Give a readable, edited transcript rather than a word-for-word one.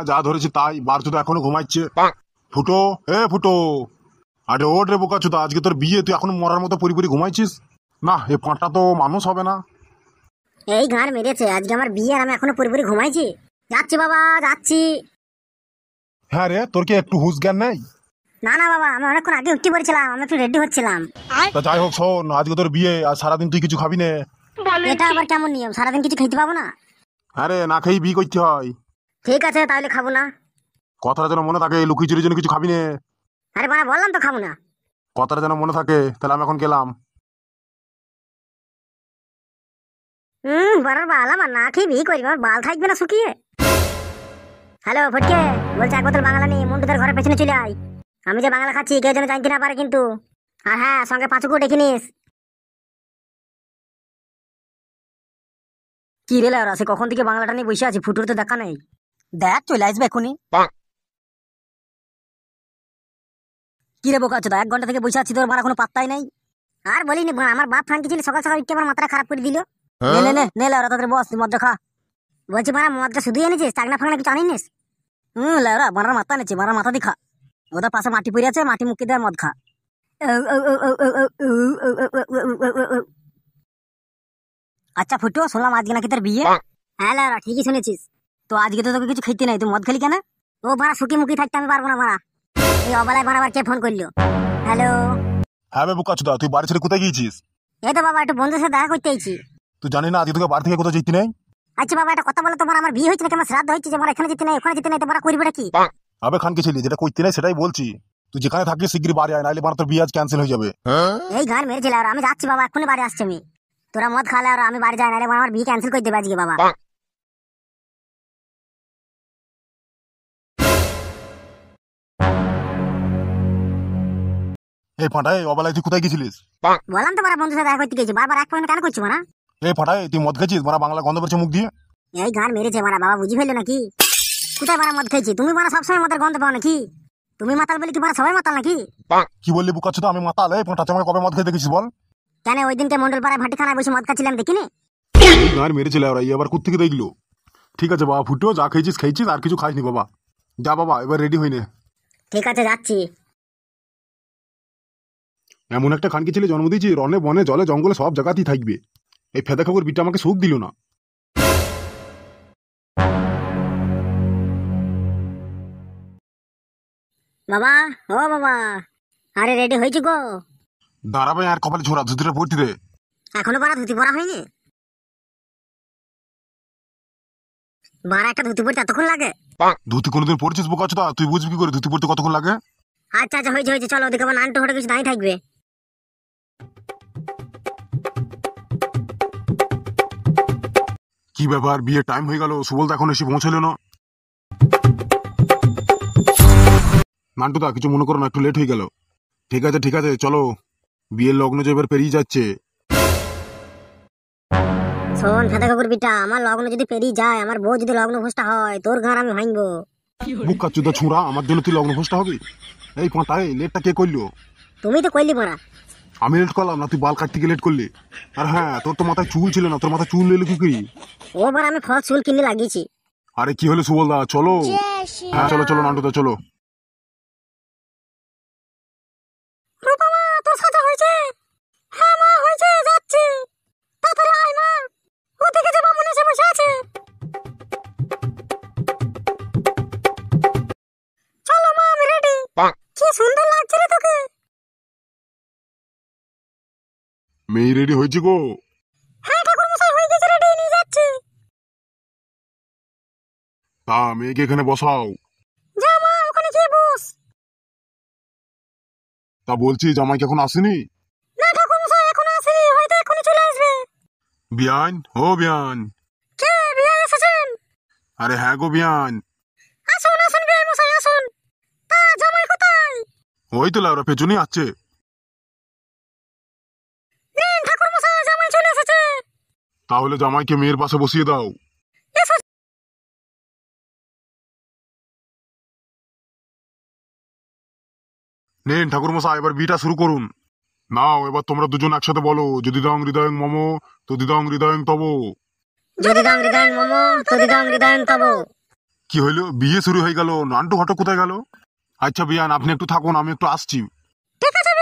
যা ধরেছি তাই। বারচুদা এখনো ঘুমাচ্ছে। ফুটো, ফুটো, আরে ওঠ রে বোকাচোদা, আজকে তোর বিয়ে, তুই এখনো মরার মতো পরি ঘুমাইছিস? না, এ পাঁটা তো মানুষ হবে না। এই ঘাড় মেরেছে, আজকে আমার বিয়ে আর আমি এখনো পুরোপুরি ঘুমাইছি। যাচ্ছি বাবা, যাচ্ছি। হ্যাঁ রে, তোর কি একটু হুঁশ জ্ঞান নেই? না না বাবা, আমি অনেকক্ষণ আগে উঠতে পড়েছিলাম, আমি একটু রেডি হচ্ছিলাম। তা যাই হোক শোন, আজকে তোর বিয়ে, আর সারাদিন তুই কিছু খাবি না। এটা আবার কেমন নিয়ম, সারাদিন কিছু খেতে পাবো না? হ্যাঁ রে, না খেয়ে বিয়ে করতে হয়। ঠিক আছে, তাহলে খাবো না। কথাটা যেন মনে থাকে, লুকিয়ে চুরির জন্য কিছু খাবি না। আরে বাবা, বললাম তো খাবো না। কথাটা যেন মনে থাকে। তাহলে আমি এখন গেলাম। বড় বাল, আমার না খেয়ে বিয়ে করবি, আমার বাল থাকবে না শুকিয়ে। হ্যালো ফটকে, বলছে এক বোতল বাংলা নিয়ে মন্টুদের ঘরের পেছনে চলে আয়। আমি যে বাংলা খাচ্ছি কেউ যেন জানতে না পারে কিন্তু। আর হ্যাঁ, সঙ্গে পাঁচুকু ডেকে নিস। কি রে লাউরা, সে কখন থেকে বাংলাটা নিয়ে বসে আছি, ফুটুর তো দেখা নেই। দেখ চলে আসবে এখনই। কি রে বোকাচোদা, 1 ঘন্টা থেকে বসে আছি, তোর মারা কোনো পাত্তাই নাই। আর বলিনি, আমার বাপ ফাঙ্কি ছিল, সকাল সকাল উঠে আমার মাথাটা খারাপ করে দিল। নে নে নে নে লাউরা, তাদের বস, তুই মজা খা। বলছি মারা, মদটা শুধুই এনেছিস, চাকনা ফাংনা কিছু আনিস? লাউরা, মারার মাথা এনেছি, মারার মাথা দি খা। ওদের পাশে মাটি পড়ে আছে, মাটি মুখে দেয়, মদ খা। আচ্ছা ফুটু, শুনলাম আজকে নাকি তোর বিয়ে? হ্যাঁ লাউরা, ঠিকই শুনেছিস। তো আজকে তো তোকে কিছু খেতে নাই, তুই মদ খেলি কেন? ও মারা, শুকি মুখি থাকতে আমি পারবো না মারা। এই অবলায় মারা, আবার কে ফোন করলো? হ্যালো। হ্যাঁ বে বোকাচোদা, তুই বাড়ি ছেড়ে কোথায় গিয়েছিস? এই তো বাবা, একটু বন্ধুর সাথে দেখা করতে আইছি। তুই জানি না আজকে তোকে বাড়ি থেকে কোথাও যেতে নেই? আচ্ছা বাবা, একটা কথা বলো, তোমার আমার বিয়ে হয়েছে নাকি আমার শ্রাদ্ধ হয়েছে যে আমার এখানে যেতে নাই ওখানে যেতে নাই, তোমরা করবে কি? আবে খানকে ছেলে, যেটা করতে নেই সেটাই বলছি। তুই যেখানে থাকিস শিগগিরই বাড়ি আয়, নাহলে তোর বিয়ে আজ ক্যান্সেল হয়ে যাবে। এই গান মেরেছিল, আর আমি যাচ্ছি বাবা, এক্ষুনি বাড়ি আসছি আমি। তোরা মদ খালে আর আমি বাড়ি যাই, নাহলে আমার বিয়ে ক্যান্সেল করে দেবে আজকে বাবা। এই ফাটাই, অবেলায় তুই কোথায় গেছিলিস? বললাম তো মারা, বন্ধুর সাথে দেখা করতে গেছি, বারবার এক পয়েন্ট কেন করছি মারা? এই ফাটাই, তুই মদ খেয়েছিস? মারা বাংলা গন্ধ পেয়েছে মুখ দিয়ে। এই গান মেরেছে মারা, বাবা বুঝি ফেললো নাকি? কোথায় মারা মদ খেয়েছি? তুমি মারা সবসময় মদের গন্ধ পাও নাকি? তুমি মাতাল বলি কি মারা সবাই মাতাল নাকি? কি বললি বোকাচোদা, আমি মাতাল? এই ফাটা, তুই আমাকে কবে মদ খেতে দেখেছিস বল? কেন, ওই দিনকে মন্ডল পাড়ায় ভাটিখানায় বসে মদ খাচ্ছিলাম, দেখিনি? গান মেরেছিল ওরা, আবার কোথেকে দেখলো? ঠিক আছে বাবা ফুটো, যা খেয়েছিস খেয়েছিস, আর কিছু খাইনি বাবা। যা বাবা, এবার রেডি হইনে। ঠিক আছে, যাচ্ছি। এমন একটা খানকি ছেলে জন্ম দিয়েছি, রনে বনে জলে জঙ্গলে সব জায়গাতেই থাকবে। এই ফেদা খবর বিটা আমাকে সুখ দিল না। বাবা, ও বাবা, আরে রেডি হয়েছি গো। দাঁড়াবে আর কপালে ছোড়া, ধুতিটা পড়তি রে। এখনো বারা ধুতি পরা হয়নি? বারা একটা ধুতি পরতে এতক্ষণ লাগে? ধুতি কোনোদিন পড়ছিস বোকাচোদা? তুই বুঝবি কি করে ধুতি পড়তে কতক্ষণ লাগে? আচ্ছা আচ্ছা, হয়েছে হয়েছে, চলো ওদিকে আমার নানটু হটে কিছু দাঁড়িয়ে থাকবে। কি ব্যাপার, বিয়ে টাইম হয়ে গেল, সুবল তো এখন এসে পৌঁছলো না। নান্টুদা কিছু মনে করো না, একটু লেট হয়ে গেল। ঠিক আছে ঠিক আছে, চলো, বিয়ের লগ্ন যে এবার পেরিয়ে যাচ্ছে। শোন ফেদা কাকুর বিটা, আমার লগ্ন যদি পেরিয়ে যায়, আমার বউ যদি লগ্ন ভোজটা হয়, তোর ঘর আমি ভাঙবো। বুকাচোদা ছুঁড়া, আমার জন্য তুই লগ্ন ভোজটা হবে? এই পাঁটাই, লেটটা কে করলো? তুমি তো কইলি মারা। আমি লেট করলাম না, তুই বাল কাটতে গিয়ে লেট করলি। আর হ্যাঁ, তোর তো মাথায় চুল ছিল না, তোর মাথায় চুল এলো কি করি? ও বার আমি ফল চুল কিনে লাগিয়েছি। আরে কি হলো সুবলদা, চলো। হ্যাঁ চলো চলো নান্টুদা, চলো। রূপা মা, তোর সাজা হয়েছে? হ্যাঁ মা, হয়েছে, যাচ্ছি। তাড়াতাড়ি আয় মা, ওদিকে যে বামুন এসে বসে আছে। চলো মা, আমি রেডি। কি সুন্দর লাগছে রে তোকে। মেয়ে রেডি হয়েছে গো? হ্যাঁ ঠাকুর মশাই, হয়ে গেছে, রেডি, নিয়ে যাচ্ছি। তা মেয়েকে এখানে বসাও। যা মা, ওখানে গিয়ে বস। তা বলছি, জামাই এখন আসেনি? না ঠাকুর মশাই, এখনো আসেনি, হয়তো এখনই চলে আসবে। বিয়ান, ও বিয়ান। কে বিয়ে এসেছেন? আরে হ্যাঁ গো বিয়ান। আসুন আসুন বিয়ে মশাই, আসুন। তা জামাই কোথায়? ওই তো লাউরা পেছনেই আছে। নেন ঠাকুর মশাই, জামাই চলে এসেছে। তাহলে জামাইকে মেয়ের পাশে বসিয়ে দাও। এসো। নেন ঠাকুর মশাই, এবার বিটা শুরু করুন। নাও, এবার তোমরা দুজন একসাথে বলো, যদি দং হৃদয়ং মম, তদি দং হৃদয়ং তব। যদি দং হৃদয়ং মম, তদি দং হৃদয়ং তব। কি হইলো, বিয়ে শুরু হয়ে গেল? নান্টু ঘটক কোথায় গেল? আচ্ছা বিয়ান, আপনি একটু থাকুন, আমি একটু আসছি। ঠিক আছে